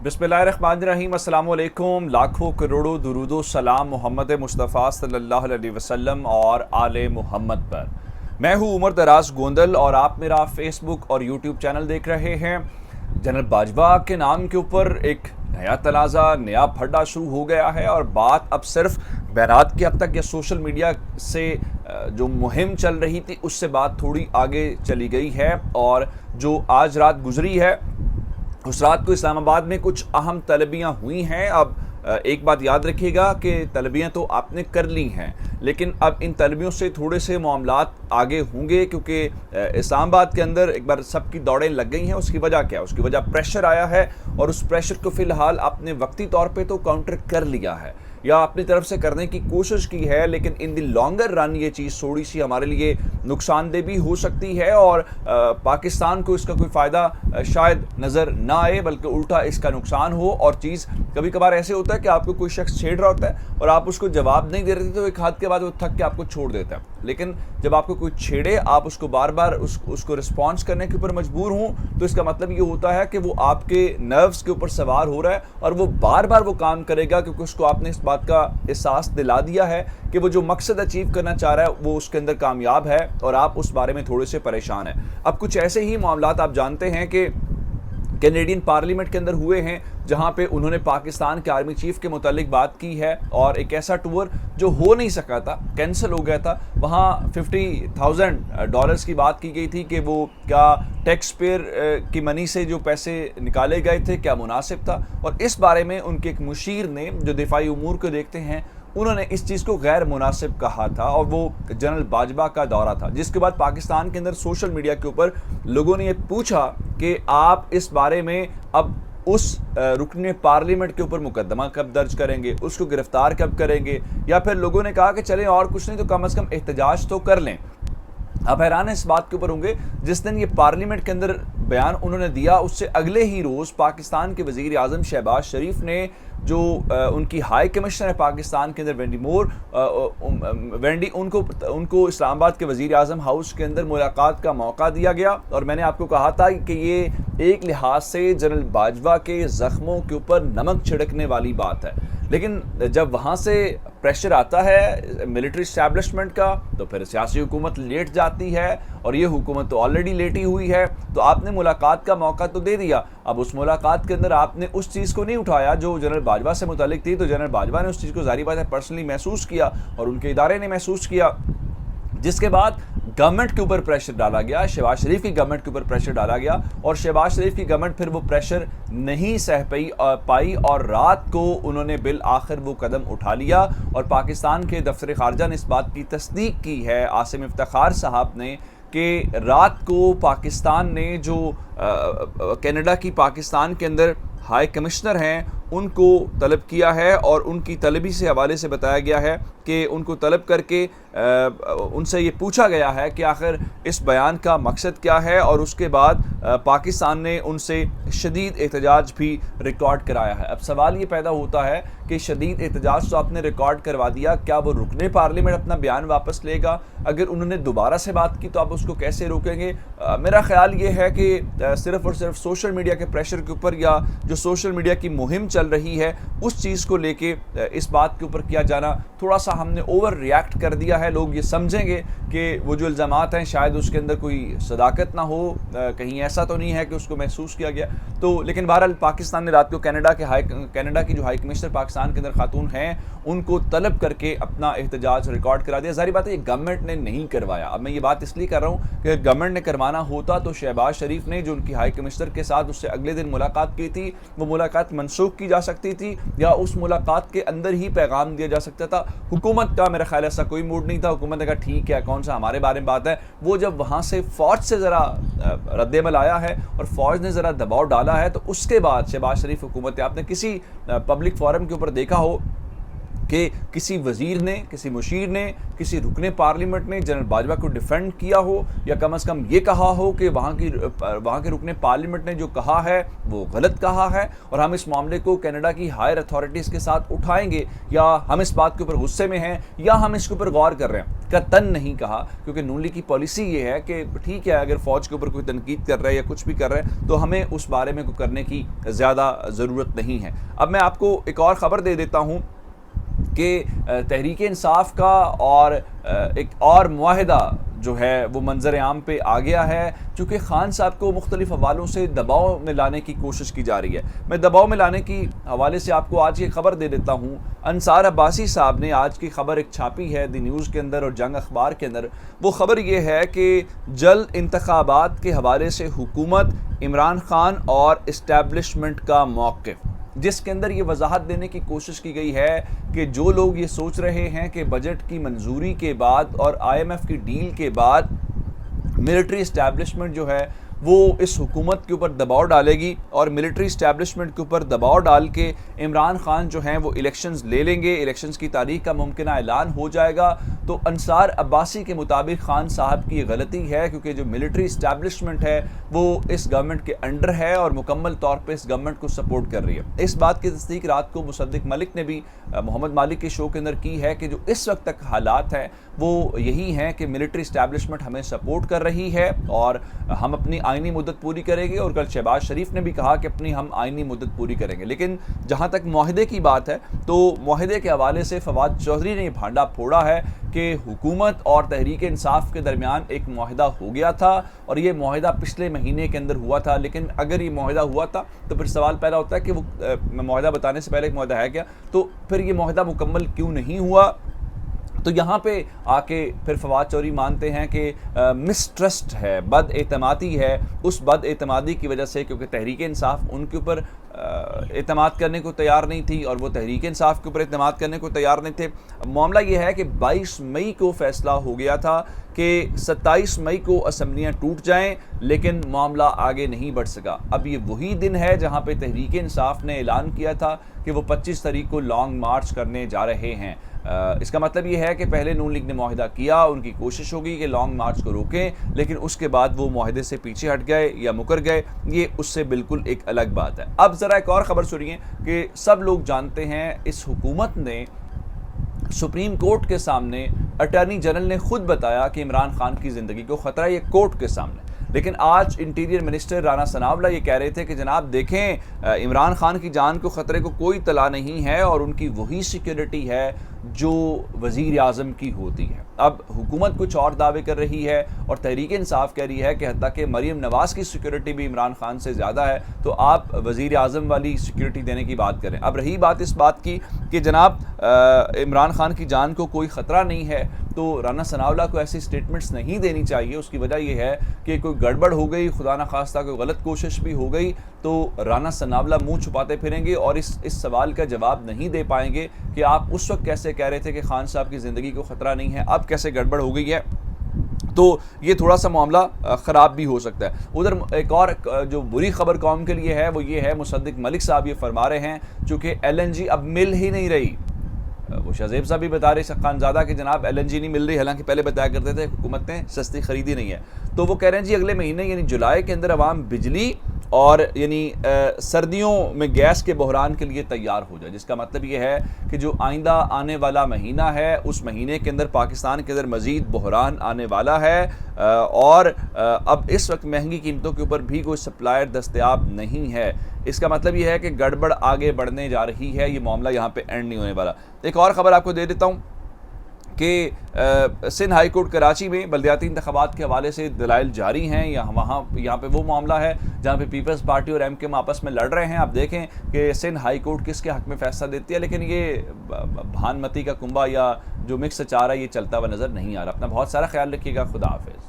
बिस्मिल्लाहिर्रहमानिर्रहीम। अस्सलाम वालेकुम। लाखों करोड़ों दुरूदो सलाम मोहम्मद मुस्तफ़ा सल्लल्लाहु अलैहि वसल्लम और आले मोहम्मद पर। मैं हूँ उमर दराज गोंदल और आप मेरा फेसबुक और यूट्यूब चैनल देख रहे हैं। जनरल बाजवा के नाम के ऊपर एक नया तनाज़ा, नया फड्डा शुरू हो गया है और बात अब सिर्फ बैरात की हद तक या सोशल मीडिया से जो मुहिम चल रही थी उससे बात थोड़ी आगे चली गई है। और जो आज रात गुजरी है उस रात को इस्लामाबाद में कुछ अहम तलबियाँ हुई हैं। अब एक बात याद रखिएगा कि तलबियाँ तो आपने कर ली हैं, लेकिन अब इन तलबियों से थोड़े से मामलात आगे होंगे, क्योंकि इस्लामाबाद के अंदर एक बार सबकी दौड़ें लग गई हैं। उसकी वजह क्या है? उसकी वजह प्रेशर आया है और उस प्रेशर को फ़िलहाल आपने वक्ती तौर पे तो काउंटर कर लिया है या अपनी तरफ से करने की कोशिश की है, लेकिन इन द लॉन्गर रन ये चीज़ थोड़ी सी हमारे लिए नुकसानदेह भी हो सकती है और पाकिस्तान को इसका कोई फ़ायदा शायद नज़र ना आए, बल्कि उल्टा इसका नुकसान हो। और चीज़ कभी कभार ऐसे होता है कि आपको कोई शख्स छेड़ रहा होता है और आप उसको जवाब नहीं दे रहे थे, तो एक हाथ के बाद वो थक के आपको छोड़ देता है। लेकिन जब आपको कोई छेड़े, आप उसको बार बार उसको रिस्पॉन्स करने के ऊपर मजबूर हों, तो इसका मतलब ये होता है कि वो आपके नर्व्स के ऊपर सवार हो रहा है और वो बार बार वो काम करेगा, क्योंकि उसको आपने इस बात का एहसास दिला दिया है कि वो जो मकसद अचीव करना चाह रहा है वो उसके अंदर कामयाब है और आप उस बारे में थोड़े से परेशान हैं। अब कुछ ऐसे ही मामलात आप जानते हैं कि कैनेडियन पार्लियामेंट के अंदर हुए हैं, जहां पे उन्होंने पाकिस्तान के आर्मी चीफ के मुतालिक बात की है और एक ऐसा टूर जो हो नहीं सका था, कैंसिल हो गया था, वहां $50,000 की बात की गई थी कि वो क्या टैक्स पेयर की मनी से जो पैसे निकाले गए थे क्या मुनासिब था। और इस बारे में उनके एक मुशीर ने, जो दिफाई उमूर को देखते हैं, उन्होंने इस चीज़ को गैर मुनासिब कहा था और वो जनरल बाजवा का दौरा था, जिसके बाद पाकिस्तान के अंदर सोशल मीडिया के ऊपर लोगों ने ये पूछा कि आप इस बारे में अब उस रुकने पार्लियामेंट के ऊपर मुकदमा कब दर्ज करेंगे, उसको गिरफ्तार कब करेंगे, या फिर लोगों ने कहा कि चलें और कुछ नहीं तो कम से कम एहतजाज तो कर लें। अब हैरान इस बात के ऊपर होंगे, जिस दिन ये पार्लियामेंट के अंदर बयान उन्होंने दिया उससे अगले ही रोज़ पाकिस्तान के वज़ीर आज़म शहबाज शरीफ ने, जो उनकी हाई कमिश्नर है पाकिस्तान के अंदर वेंडी, उनको इस्लामाबाद के वज़ीर आज़म हाउस के अंदर मुलाकात का मौका दिया गया। और मैंने आपको कहा था कि ये एक लिहाज से जनरल बाजवा के ज़ख्मों के ऊपर नमक छिड़कने वाली बात है, लेकिन जब वहाँ से प्रेशर आता है मिलिट्री इस्टेब्लिशमेंट का, तो फिर सियासी हुकूमत लेट जाती है और ये हुकूमत तो ऑलरेडी लेटी हुई है। तो आपने मुलाकात का मौका तो दे दिया, अब उस मुलाकात के अंदर आपने उस चीज़ को नहीं उठाया जो जनरल बाजवा से मुतालिक थी, तो जनरल बाजवा ने उस चीज़ को ज़ाहिर बात है पर्सनली महसूस किया और उनके इदारे ने महसूस किया, जिसके बाद गवर्नमेंट के ऊपर प्रेशर डाला गया, शहबाज शरीफ की गवर्नमेंट के ऊपर प्रेशर डाला गया और शहबाज शरीफ की गवर्नमेंट फिर वो प्रेशर नहीं सह पाई और रात को उन्होंने बिल आखिर वो कदम उठा लिया। और पाकिस्तान के दफ्तर ख़ारजा ने इस बात की तस्दीक की है, आसिम इफ्तिखार साहब ने, कि रात को पाकिस्तान ने जो कनाडा की पाकिस्तान के अंदर हाई कमिश्नर हैं उनको तलब किया है और उनकी तलबी से हवाले से बताया गया है कि उनको तलब करके उनसे ये पूछा गया है कि आखिर इस बयान का मकसद क्या है, और उसके बाद पाकिस्तान ने उनसे शदीद एहतजाज भी रिकॉर्ड कराया है। अब सवाल ये पैदा होता है कि शदीद एहतजाज तो आपने रिकॉर्ड करवा दिया, क्या वो रुकने पार्लियामेंट अपना बयान वापस लेगा? अगर उन्होंने दोबारा से बात की तो आप उसको कैसे रोकेंगे? मेरा ख्याल ये है कि सिर्फ़ और सिर्फ सोशल मीडिया के प्रेशर के ऊपर या जो सोशल मीडिया की मुहिम चल रही है उस चीज़ को लेके इस बात के ऊपर किया जाना, थोड़ा सा हमने ओवर रिएक्ट कर दिया है। लोग ये समझेंगे कि वो जो इल्ज़ामात हैं शायद उसके अंदर कोई सदाकत ना हो, कहीं ऐसा तो नहीं है कि उसको महसूस किया गया। तो लेकिन बहरहाल पाकिस्तान ने रात को कनाडा की जो हाई कमिश्नर पाकिस्तान के अंदर खातून हैं उनको तलब करके अपना एहतजाज रिकॉर्ड करा दिया। ज़ाहिर बात है ये गवर्नमेंट ने नहीं करवाया। अब मैं ये बात इसलिए कर रहा हूँ कि गवर्नमेंट ने करवाना होता तो शहबाज शरीफ ने, जो उनकी हाई कमिश्नर के साथ उससे अगले दिन मुलाकात की थी, वो मुलाकात मनसूख की जा सकती थी या उस मुलाकात के अंदर ही पैगाम दिया जा सकता था। हुकूमत का मेरा ख्याल ऐसा कोई मूड नहीं था। हुकूमत ने कहा ठीक है, कौन सा हमारे बारे में बात है। वो जब वहाँ से फ़ौज से ज़रा रद्द-ए-अमल आया है और फ़ौज ने ज़रा दबाव डाला है, तो उसके बाद शहबाज शरीफ हुकूमत, आपने किसी पब्लिक फोरम के ऊपर देखा हो کہ کسی وزیر نے، کسی مشیر نے، کسی رکن پارلیمنٹ نے جنرل باجوہ کو ڈیفینڈ کیا ہو، یا کم از کم یہ کہا ہو کہ وہاں کے رکن پارلیمنٹ نے جو کہا ہے وہ غلط کہا ہے، اور ہم اس معاملے کو کینیڈا کی ہائر اتھارٹیز کے ساتھ اٹھائیں گے، یا ہم اس بات کے اوپر غصے میں ہیں، یا ہم اس کے اوپر غور کر رہے ہیں، قطعاً نہیں کہا. کیونکہ نون لیگ کی پالیسی یہ ہے کہ ٹھیک ہے، اگر فوج کے اوپر کوئی تنقید کر رہا ہے یا کچھ بھی کر رہا ہے تو ہمیں اس بارے میں کوئی کرنے کی زیادہ ضرورت نہیں ہے. اب میں آپ کو ایک اور خبر دے دیتا ہوں کہ تحریک انصاف کا اور ایک اور معاہدہ جو ہے وہ منظر عام پہ آ گیا ہے، چونکہ خان صاحب کو مختلف حوالوں سے دباؤ میں لانے کی کوشش کی جا رہی ہے. میں دباؤ میں لانے کی حوالے سے آپ کو آج کی خبر دے دیتا ہوں. انصار عباسی صاحب نے آج کی خبر ایک چھاپی ہے دی نیوز کے اندر اور جنگ اخبار کے اندر. وہ خبر یہ ہے کہ جلد انتخابات کے حوالے سے حکومت، عمران خان اور اسٹیبلشمنٹ کا موقف، جس کے اندر یہ وضاحت دینے کی کوشش کی گئی ہے کہ جو لوگ یہ سوچ رہے ہیں کہ بجٹ کی منظوری کے بعد اور IMF کی ڈیل کے بعد ملٹری اسٹیبلشمنٹ جو ہے وہ اس حکومت کے اوپر دباؤ ڈالے گی اور ملٹری اسٹیبلشمنٹ کے اوپر دباؤ ڈال کے عمران خان جو ہیں وہ الیکشنز لے لیں گے، الیکشنز کی تاریخ کا ممکنہ اعلان ہو جائے گا. تو انصار عباسی کے مطابق خان صاحب کی یہ غلطی ہے، کیونکہ جو ملٹری اسٹیبلشمنٹ ہے وہ اس گورنمنٹ کے انڈر ہے اور مکمل طور پہ اس گورنمنٹ کو سپورٹ کر رہی ہے. اس بات کی تصدیق رات کو مصدق ملک نے بھی محمد مالک کے شو کے اندر کی ہے کہ جو اس وقت تک حالات ہیں وہ یہی ہیں کہ ملٹری اسٹیبلشمنٹ ہمیں سپورٹ کر رہی ہے اور ہم اپنی آئینی مدت پوری کریں گے. اور کل شہباز شریف نے بھی کہا کہ اپنی ہم آئینی مدت پوری کریں گے. لیکن جہاں تک معاہدے کی بات ہے تو معاہدے کے حوالے سے فواد چودھری نے یہ بھانڈا پھوڑا ہے کہ حکومت اور تحریک انصاف کے درمیان ایک معاہدہ ہو گیا تھا اور یہ معاہدہ پچھلے مہینے کے اندر ہوا تھا. لیکن اگر یہ معاہدہ ہوا تھا تو پھر سوال پیدا ہوتا ہے کہ وہ معاہدہ بتانے سے پہلے ایک معاہدہ ہے کیا، تو پھر یہ معاہدہ مکمل کیوں نہیں ہوا. تو یہاں پہ آ کے پھر فواد چودھری مانتے ہیں کہ مسٹرسٹ ہے، بد اعتمادی ہے. اس بد اعتمادی کی وجہ سے، کیونکہ تحریک انصاف ان کے اوپر اعتماد کرنے کو تیار نہیں تھی اور وہ تحریک انصاف کے اوپر اعتماد کرنے کو تیار نہیں تھے. معاملہ یہ ہے کہ 22 مئی کو فیصلہ ہو گیا تھا کہ 27 مئی کو اسمبلیاں ٹوٹ جائیں، لیکن معاملہ آگے نہیں بڑھ سکا. اب یہ وہی دن ہے جہاں پہ تحریک انصاف نے اعلان کیا تھا کہ وہ 25 تاریخ کو لانگ مارچ کرنے جا رہے ہیں. اس کا مطلب یہ ہے کہ پہلے نون لیگ نے معاہدہ کیا، ان کی کوشش ہوگی کہ لانگ مارچ کو روکیں، لیکن اس کے بعد وہ معاہدے سے پیچھے ہٹ گئے یا مکر گئے. یہ اس سے بالکل ایک الگ بات ہے. اب ذرا ایک اور خبر سنیے کہ سب لوگ جانتے ہیں اس حکومت نے سپریم کورٹ کے سامنے، اٹارنی جنرل نے خود بتایا کہ عمران خان کی زندگی کو خطرہ ہے، یہ کورٹ کے سامنے. لیکن آج انٹیریئر منسٹر رانا ثناءاللہ یہ کہہ رہے تھے کہ جناب دیکھیں عمران خان کی جان کو خطرے کو کوئی اطلاع نہیں ہے اور ان کی وہی سیکیورٹی ہے جو وزیر اعظم کی ہوتی ہے. اب حکومت کچھ اور دعوے کر رہی ہے اور تحریک انصاف کہہ رہی ہے کہ حتیٰ کہ مریم نواز کی سیکیورٹی بھی عمران خان سے زیادہ ہے، تو آپ وزیر اعظم والی سیکیورٹی دینے کی بات کریں. اب رہی بات اس بات کی کہ جناب عمران خان کی جان کو کوئی خطرہ نہیں ہے، تو رانا ثناءاللہ کو ایسی سٹیٹمنٹس نہیں دینی چاہیے. اس کی وجہ یہ ہے کہ کوئی گڑبڑ ہو گئی، خدا نخواستہ کوئی غلط کوشش بھی ہو گئی تو رانا ثناءاللہ منہ چھپاتے پھریں گے اور اس سوال کا جواب نہیں دے پائیں گے کہ آپ اس وقت کیسے کہہ رہے تھے کہ خان صاحب کی زندگی کو خطرہ نہیں ہے، اب کیسے گڑبڑ ہو گئی ہے. تو یہ تھوڑا سا معاملہ خراب بھی ہو سکتا ہے. ادھر ایک اور جو بری خبر قوم کے لیے ہے وہ یہ ہے، مصدق ملک صاحب یہ فرما رہے ہیں چونکہ LNG اب مل ہی نہیں رہی. وہ شہزیب صاحب بھی بتا رہے خانزادہ کہ جناب LNG نہیں مل رہی، حالانکہ پہلے بتایا کرتے تھے حکومت نے سستی خریدی نہیں ہے. تو وہ کہہ رہے ہیں جی اگلے مہینے یعنی جولائی کے اندر عوام بجلی اور یعنی سردیوں میں گیس کے بحران کے لیے تیار ہو جائے، جس کا مطلب یہ ہے کہ جو آئندہ آنے والا مہینہ ہے اس مہینے کے اندر پاکستان کے اندر مزید بحران آنے والا ہے. اور اب اس وقت مہنگی قیمتوں کے اوپر بھی کوئی سپلائر دستیاب نہیں ہے. اس کا مطلب یہ ہے کہ گڑبڑ آگے بڑھنے جا رہی ہے، یہ معاملہ یہاں پہ اینڈ نہیں ہونے والا. ایک اور خبر آپ کو دے دیتا ہوں کہ سندھ ہائی کورٹ کراچی میں بلدیاتی انتخابات کے حوالے سے دلائل جاری ہیں. یہاں پہ وہ معاملہ ہے جہاں پہ پیپلز پارٹی اور MKM آپس میں لڑ رہے ہیں. آپ دیکھیں کہ سندھ ہائی کورٹ کس کے حق میں فیصلہ دیتی ہے، لیکن یہ بھان متی کا کنبہ یا جو مکس اچار ہے یہ چلتا ہوا نظر نہیں آ رہا. اپنا بہت سارا خیال رکھیے گا. خدا حافظ.